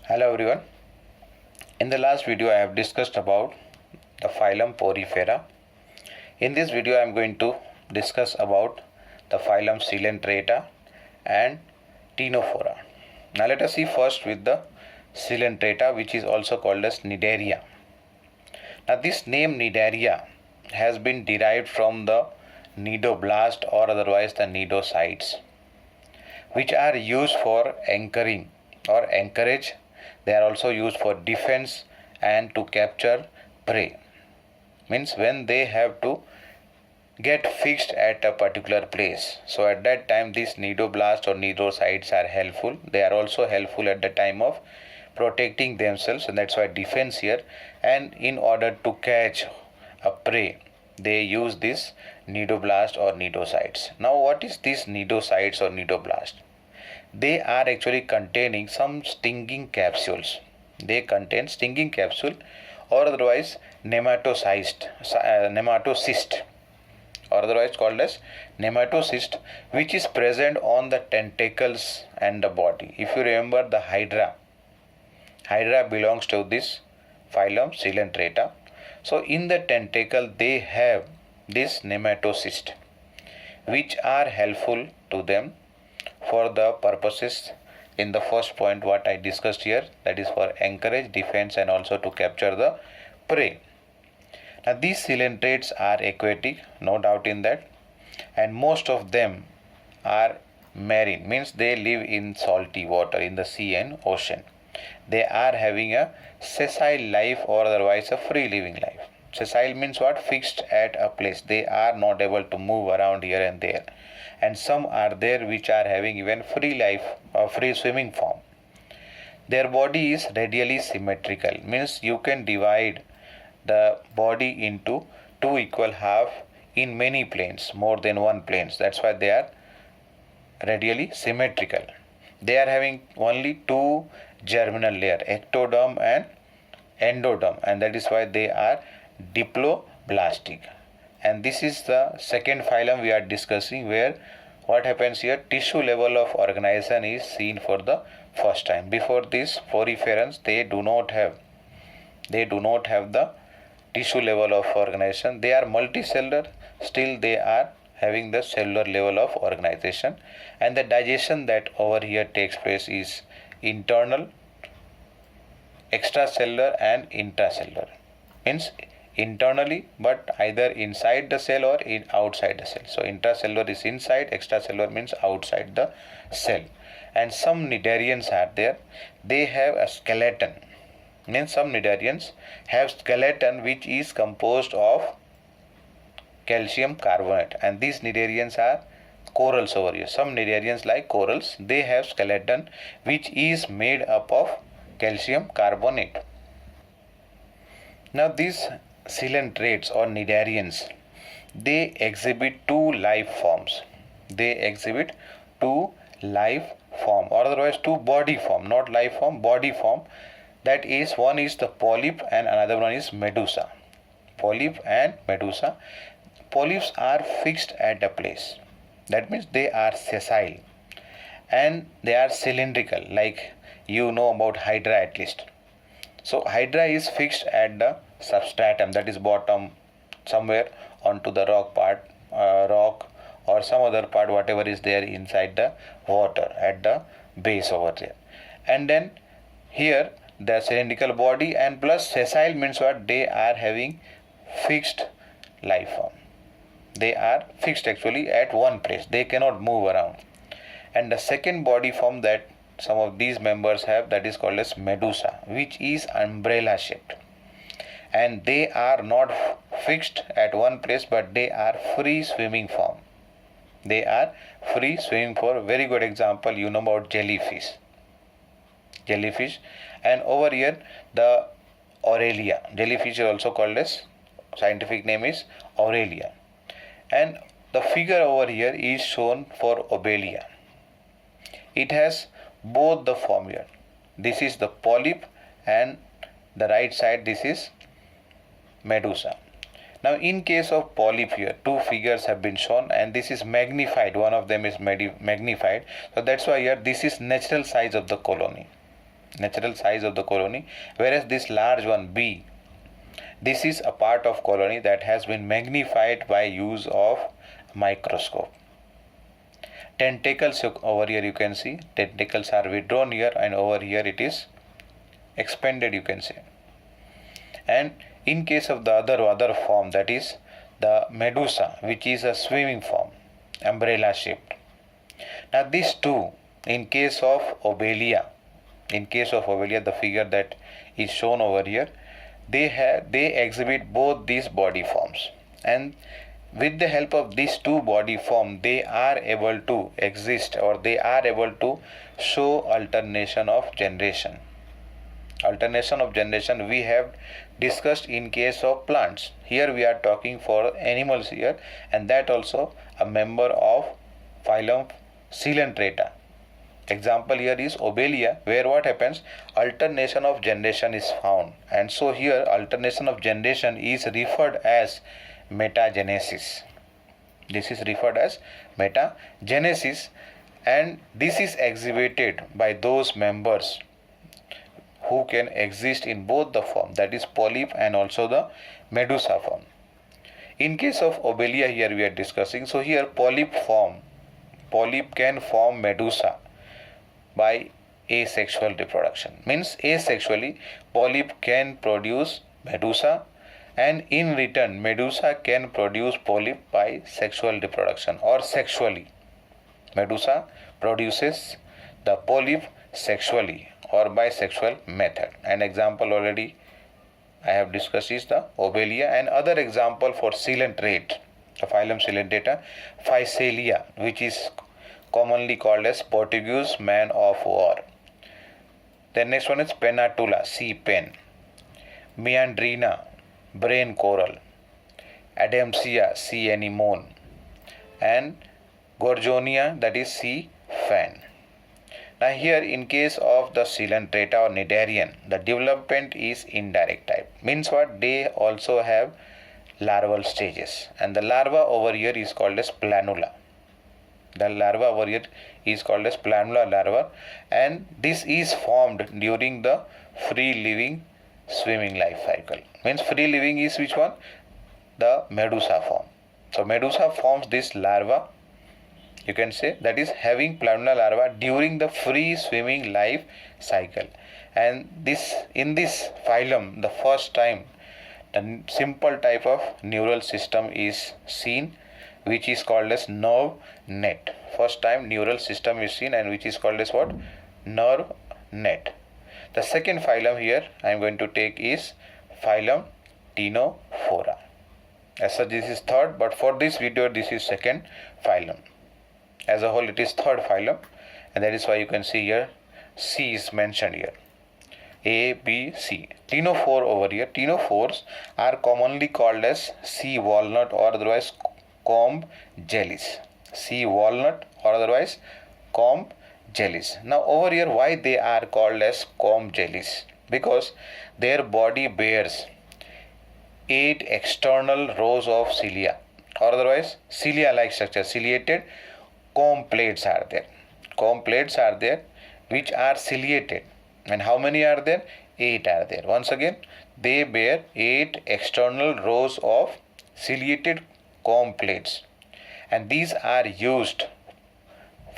Hello everyone. In the last video I have discussed about the phylum Porifera. In this video I am going to discuss about the phylum Coelenterata and Ctenophora. Now let us see first with the Coelenterata, which is also called as Cnidaria. Now this name Cnidaria has been derived from the cnidoblast or otherwise the cnidocytes, which are used for anchoring or anchorage. They are also used for defense and to capture prey. Means when they have to get fixed at a particular place. So at that time these cnidoblast or cnidocytes are helpful. They are also helpful at the time of protecting themselves, and that's why defense here. And in order to catch a prey, they use this cnidoblast or cnidocytes. Now what is this cnidocytes or cnidoblast? They are actually containing some stinging capsules. They contain stinging capsule or otherwise nematocyst or otherwise called as nematocyst, which is present on the tentacles and the body. If you remember the Hydra belongs to this phylum Coelenterata. So in the tentacle they have this nematocyst, which are helpful to them for the purposes in the first point what I discussed here, that is for anchorage, defense, and also to capture the prey. Now these coelentrates are aquatic, no doubt in that, and most of them are marine, means they live in salty water in the sea and ocean. They are having a sessile life or otherwise a free living life. Sessile means what? Fixed at a place. They are not able to move around here and there. And some are there which are having even free life or free swimming form. Their body is radially symmetrical, means you can divide the body into two equal half in many planes, more than one planes. That's why they are radially symmetrical. They are having only two germinal layer, ectoderm and endoderm, and that is why they are diploblastic. And this is the second phylum we are discussing, where what happens here, tissue level of organization is seen for the first time. Before this poriferans, they do not have the tissue level of organization. They are multicellular, still they are having the cellular level of organization, and the digestion that over here takes place is internal, extracellular and intracellular. Means internally, but either inside the cell or outside the cell. So intracellular is inside, extracellular means outside the cell. And some cnidarians are there, they have a skeleton. Means some cnidarians have skeleton which is composed of calcium carbonate, and these cnidarians are corals over here. Some cnidarians like corals, they have skeleton which is made up of calcium carbonate. Now these coelentrates or cnidarians, they exhibit two life forms. They exhibit two life form or otherwise two body form, not life form, body form. That is, one is the polyp and another one is medusa. Polyp and medusa. Polyps are fixed at a place. That means they are sessile and they are cylindrical, like you know about Hydra at least. So Hydra is fixed at the substratum, that is bottom somewhere onto the rock part, rock or some other part, whatever is there inside the water at the base over there. And then here the cylindrical body and plus sessile means what? They are having fixed life form. They are fixed actually at one place. They cannot move around. And the second body form that some of these members have, that is called as medusa, which is umbrella shaped. And they are not fixed at one place, but they are free swimming form. They are free swimming form. Very good example, you know about jellyfish. And over here the Aurelia. Jellyfish is also called as, scientific name is Aurelia. And the figure over here is shown for Obelia. It has both the form here. This is the polyp and the right side this is medusa. Now in case of polyp here, two figures have been shown and this is magnified. One of them is magnified. So that's why here this is natural size of the colony. natural size of the colony, whereas this large one B, this is a part of colony that has been magnified by use of microscope. Tentacles over here you can see, tentacles are withdrawn here and over here it is expanded, you can say. And in case of the other form, that is the medusa, which is a swimming form, umbrella shaped. Now these two, in case of Obelia, the figure that is shown over here, they exhibit both these body forms, and with the help of these two body forms they are able to exist, or they are able to show alternation of generation. Alternation of generation we have discussed in case of plants. Here we are talking for animals here, and that also a member of phylum Coelenterata. Example here is Obelia, where what happens, alternation of generation is found, and so here alternation of generation is referred as metagenesis. This is referred as metagenesis, and this is exhibited by those members who can exist in both the form, that is polyp and also the medusa form. In case of Obelia here we are discussing, so here polyp can form medusa by asexual reproduction. Means asexually polyp can produce medusa, and in return medusa can produce polyp by sexual reproduction, or sexually medusa produces the polyp sexually or by sexual method. An example already I have discussed is the Obelia, and other example for coelenterate, the phylum Coelenterata, Physalia, which is commonly called as Portuguese man of war. The next one is Pennatula, sea pen, Meandrina, brain coral, Adamsia, sea anemone, and Gorgonia, that is sea fan. Now here in case of the Coelenterata or Cnidarian, the development is indirect type. Means what? They also have larval stages, and the larva over here is called as planula. The larva over here is called as planula larva, and this is formed during the free living swimming life cycle. Means free living is which one? The medusa form. So medusa forms this larva, you can say, that is having planula larva during the free swimming life cycle. And this, in this phylum, the first time the simple type of neural system is seen, which is called as nerve net. First time neural system is seen, and which is called as what? Nerve net. The second phylum here I am going to take is phylum Ctenophora. As such this is third, but for this video this is second phylum. As a whole it is third phylum, and that is why you can see here C is mentioned here. A, B, C. Ctenophore over here. Ctenophores are commonly called as sea walnut or otherwise comb jellies. Sea walnut or otherwise comb jellies. Now over here why they are called as comb jellies? Because their body bears 8 external rows of cilia, or otherwise cilia like structure, ciliated comb plates are there. Comb plates are there which are ciliated. And how many are there? 8 are there. Once again, they bear 8 external rows of ciliated comb plates, and these are used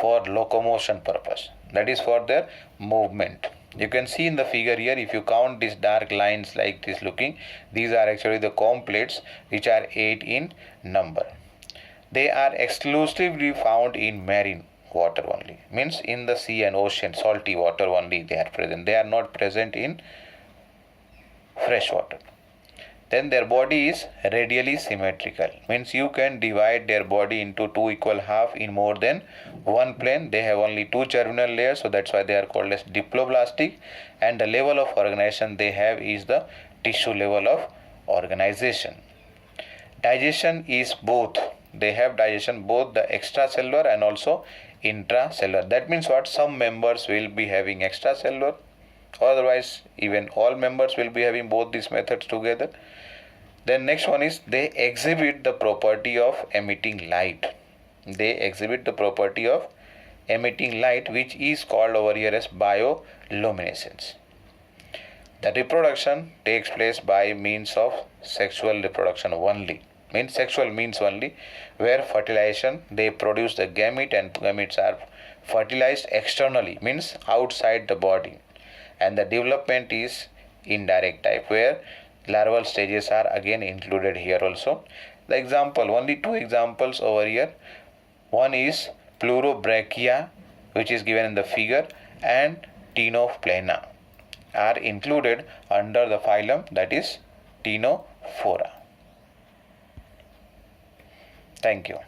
for locomotion purpose, that is for their movement. You can see in the figure here, if you count these dark lines like this looking, these are actually the comb plates which are 8 in number. They are exclusively found in marine water only, means in the sea and ocean, salty water only they are present. They are not present in fresh water. Then their body is radially symmetrical, means you can divide their body into 2 equal half in more than one plane. They have only 2 germinal layers, so that's why they are called as diploblastic, and the level of organization they have is the tissue level of organization. Digestion is both. They have digestion both the extracellular and also intracellular. That means what? Some members will be having extracellular, otherwise even all members will be having both these methods together. Then next one is they exhibit the property of emitting light. They exhibit the property of emitting light, which is called over here as bioluminescence. The reproduction takes place by means of sexual reproduction only. Means sexual means only, where fertilization, they produce the gamete and gametes are fertilized externally, means outside the body, and the development is indirect type, where larval stages are again included here also. The example, only two examples over here. One is Pleurobrachia, which is given in the figure, and Ctenoplana are included under the phylum, that is Ctenophora. Thank you.